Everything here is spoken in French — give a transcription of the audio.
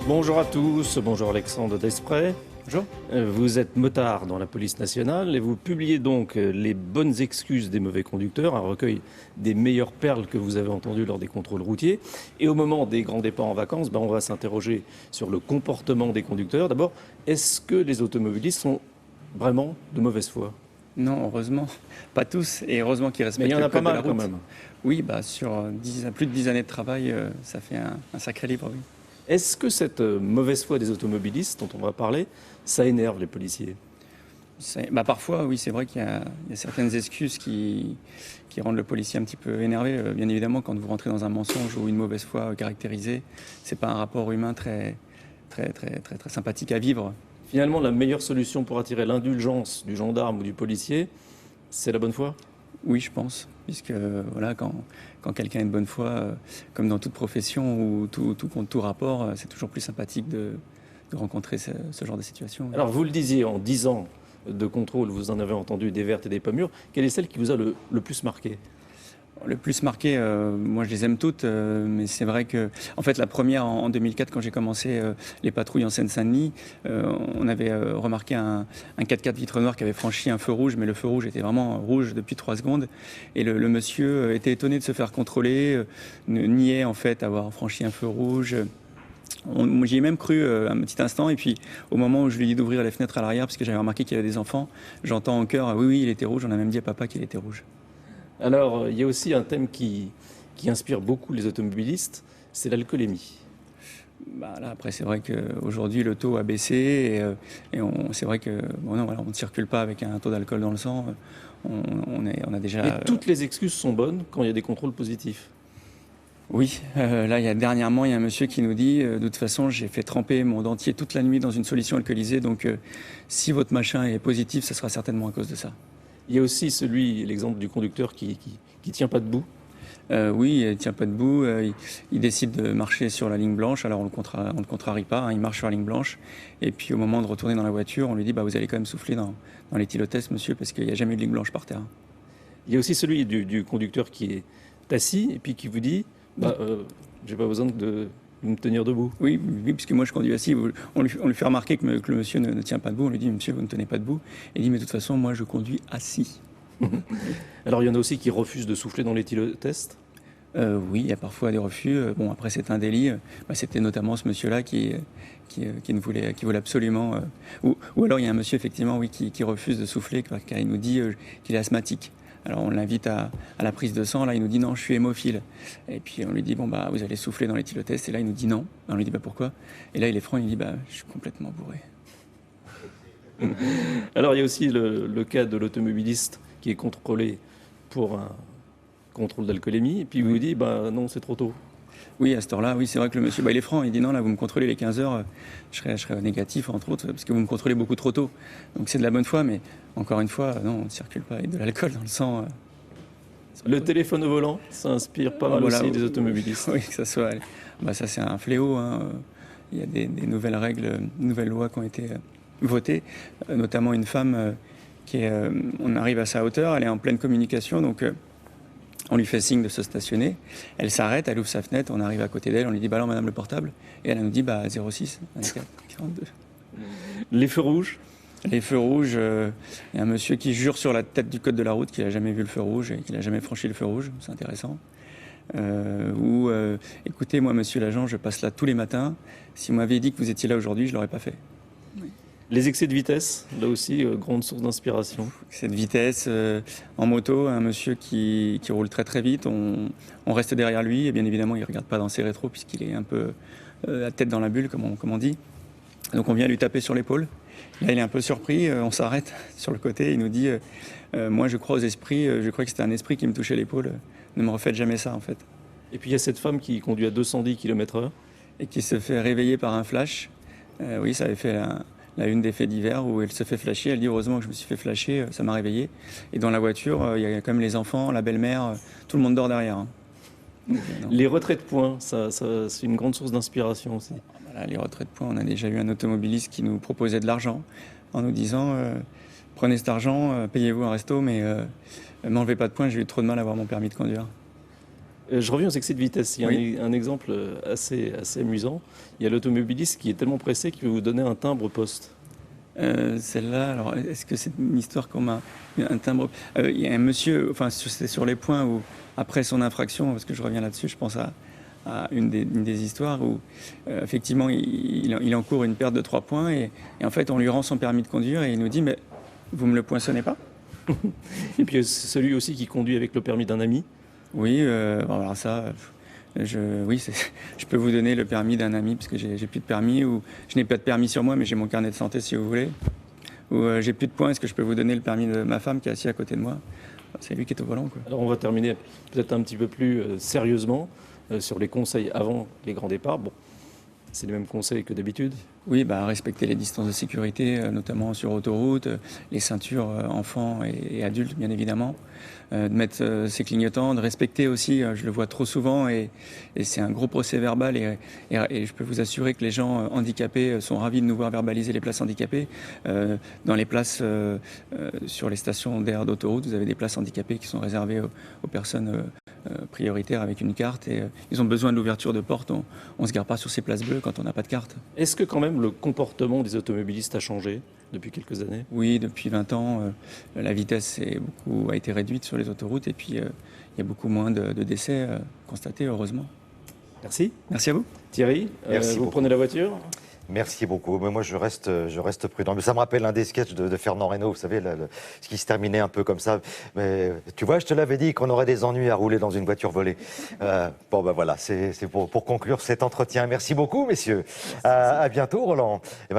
Bonjour à tous, bonjour Alexandre Desprez. Bonjour. Vous êtes motard dans la police nationale et vous publiez donc Les bonnes excuses des mauvais conducteurs, un recueil des meilleures perles que vous avez entendues lors des contrôles routiers. Et au moment des grands départs en vacances, on va s'interroger sur le comportement des conducteurs. D'abord, est-ce que les automobilistes sont vraiment de mauvaise foi? Non, heureusement, pas tous, et heureusement qu'ils Mais respectent il y en le a pas code de la mal quand route. même. Oui, sur plus de 10 années de travail, ça fait un sacré livre, oui. Est-ce que cette mauvaise foi des automobilistes dont on va parler, ça énerve les policiers? Parfois, oui, c'est vrai qu'il y a certaines excuses qui rendent le policier un petit peu énervé. Bien évidemment, quand vous rentrez dans un mensonge ou une mauvaise foi caractérisée, c'est pas un rapport humain très sympathique à vivre. Finalement, la meilleure solution pour attirer l'indulgence du gendarme ou du policier, c'est la bonne foi? Oui, je pense, puisque voilà, quand quelqu'un est de bonne foi, comme dans toute profession ou tout compte tout rapport, c'est toujours plus sympathique de rencontrer ce genre de situation. Alors, vous le disiez, en 10 ans de contrôle, vous en avez entendu des vertes et des pas mûres. Quelle est celle qui vous a le plus marqué? Le plus marqué, moi je les aime toutes, mais c'est vrai que, en fait, la première en 2004, quand j'ai commencé les patrouilles en Seine-Saint-Denis, on avait remarqué un 4x4 vitre noire qui avait franchi un feu rouge, mais le feu rouge était vraiment rouge depuis 3 secondes. Et le monsieur était étonné de se faire contrôler, niait en fait avoir franchi un feu rouge. J'y ai même cru un petit instant, et puis au moment où je lui ai dit d'ouvrir les fenêtres à l'arrière, parce que j'avais remarqué qu'il y avait des enfants, j'entends en chœur oui, oui, il était rouge, on a même dit à papa qu'il était rouge. Alors, il y a aussi un thème qui inspire beaucoup les automobilistes, c'est l'alcoolémie. Là, après, c'est vrai qu'aujourd'hui, le taux a baissé c'est vrai que non, voilà, on ne circule pas avec un taux d'alcool dans le sang. On a déjà. Et toutes les excuses sont bonnes quand il y a des contrôles positifs. Oui, là, dernièrement, il y a un monsieur qui nous dit de toute façon, j'ai fait tremper mon dentier toute la nuit dans une solution alcoolisée, donc si votre machin est positif, ça sera certainement à cause de ça. Il y a aussi l'exemple du conducteur qui tient pas debout. Oui, il ne tient pas debout, il décide de marcher sur la ligne blanche, alors on le contrarie pas, hein, il marche sur la ligne blanche, et puis au moment de retourner dans la voiture, on lui dit vous allez quand même souffler dans l'éthylotest, monsieur, parce qu'il n'y a jamais eu de ligne blanche par terre. Il y a aussi celui du conducteur qui est assis et puis qui vous dit j'ai pas besoin de me tenir debout. Oui, puisque moi je conduis assis, on lui fait remarquer que le monsieur ne tient pas debout, on lui dit monsieur vous ne tenez pas debout, et il dit mais de toute façon moi je conduis assis. Alors il y en a aussi qui refusent de souffler dans l'éthylotest. Oui, il y a parfois des refus. Bon, après, c'est un délit. C'était notamment ce monsieur-là qui voulait absolument. Ou alors, il y a un monsieur, effectivement, oui, qui refuse de souffler car il nous dit qu'il est asthmatique. Alors, on l'invite à la prise de sang. Là, il nous dit non, je suis hémophile. Et puis, on lui dit vous allez souffler dans l'éthylotest. Et là, il nous dit non. On lui dit pourquoi? Et là, il est franc, il dit je suis complètement bourré. Alors, il y a aussi le cas de l'automobiliste qui est contrôlé pour un contrôle d'alcoolémie, et puis il vous dit non, c'est trop tôt. Oui, à cette heure-là, oui, c'est vrai que le monsieur, il est franc, il dit non, là, vous me contrôlez les 15 heures, je serais négatif, entre autres, parce que vous me contrôlez beaucoup trop tôt. Donc c'est de la bonne foi, mais encore une fois, non, on ne circule pas avec de l'alcool dans le sang. Le téléphone au volant, ça inspire pas mal aussi des automobilistes. Oui, que ça soit. Ça, c'est un fléau, hein. Il y a des nouvelles règles, nouvelles lois qui ont été votées, notamment une femme on arrive à sa hauteur, elle est en pleine communication, donc on lui fait signe de se stationner, elle s'arrête, elle ouvre sa fenêtre, on arrive à côté d'elle, on lui dit alors madame le portable, et elle nous dit 06 24 42. Les feux rouges? Les feux rouges, il y a un monsieur qui jure sur la tête du code de la route qu'il n'a jamais vu le feu rouge et qu'il n'a jamais franchi le feu rouge, c'est intéressant. Écoutez, moi monsieur l'agent, je passe là tous les matins, si vous m'aviez dit que vous étiez là aujourd'hui, je ne l'aurais pas fait. Oui. Les excès de vitesse, là aussi, grande source d'inspiration. Excès de vitesse, en moto, un monsieur qui roule très très vite, on reste derrière lui, et bien évidemment il ne regarde pas dans ses rétros puisqu'il est un peu la tête dans la bulle, comme on dit. Donc on vient lui taper sur l'épaule. Là il est un peu surpris, on s'arrête sur le côté, il nous dit moi je crois aux esprits, je crois que c'était un esprit qui me touchait l'épaule, ne me refaites jamais ça en fait. Et puis il y a cette femme qui conduit à 210 km/h. Et qui se fait réveiller par un flash. Oui, ça avait fait la une des faits divers où elle se fait flasher. Elle dit heureusement que je me suis fait flasher, ça m'a réveillé. Et dans la voiture, il y a quand même les enfants, la belle-mère, tout le monde dort derrière. Hein. Donc, les retraits de points, ça c'est une grande source d'inspiration aussi. Voilà, les retraits de points, on a déjà eu un automobiliste qui nous proposait de l'argent en nous disant prenez cet argent, payez-vous un resto, mais m'enlevez pas de points, j'ai eu trop de mal à avoir mon permis de conduire. Je reviens aux excès de vitesse. Il y a Oui. un exemple assez amusant. Il y a l'automobiliste qui est tellement pressé qu'il veut vous donner un timbre poste. Celle-là, alors est-ce que c'est une histoire qu'on m'a un timbre? Il y a un monsieur, enfin c'est sur les points où après son infraction, parce que je reviens là-dessus, je pense à une des histoires où effectivement il encourt une perte de 3 points et en fait on lui rend son permis de conduire et il nous dit mais vous me le poinçonnez pas? Et puis celui aussi qui conduit avec le permis d'un ami. Oui, bon, alors ça, oui, je peux vous donner le permis d'un ami parce que j'ai plus de permis ou je n'ai pas de permis sur moi mais j'ai mon carnet de santé si vous voulez. Ou j'ai plus de points, est-ce que je peux vous donner le permis de ma femme qui est assise à côté de moi? C'est lui qui est au volant, quoi. Alors on va terminer peut-être un petit peu plus sérieusement sur les conseils avant les grands départs. Bon, c'est les mêmes conseils que d'habitude. Oui, bah, respecter les distances de sécurité, notamment sur autoroute, les ceintures enfants et adultes, bien évidemment. De mettre ses clignotants, de respecter aussi, je le vois trop souvent, et c'est un gros procès verbal, et je peux vous assurer que les gens handicapés sont ravis de nous voir verbaliser les places handicapées. Dans les places sur les stations d'aire d'autoroute, vous avez des places handicapées qui sont réservées aux personnes prioritaires avec une carte, et ils ont besoin de l'ouverture de porte. On ne se gare pas sur ces places bleues quand on n'a pas de carte. Est-ce que quand même le comportement des automobilistes a changé depuis quelques années? Oui, depuis 20 ans, la vitesse a été réduite sur les autoroutes et puis il y a beaucoup moins de décès constatés, heureusement. Merci. Merci à vous. Thierry, Merci vous beaucoup. prenez la voiture? Merci beaucoup. Mais moi, je reste prudent. Mais ça me rappelle un des sketchs de Fernand Reynaud, vous savez, ce qui se terminait un peu comme ça. Mais tu vois, je te l'avais dit qu'on aurait des ennuis à rouler dans une voiture volée. Bon, ben voilà, c'est pour conclure cet entretien. Merci beaucoup, messieurs. À bientôt, Roland. Et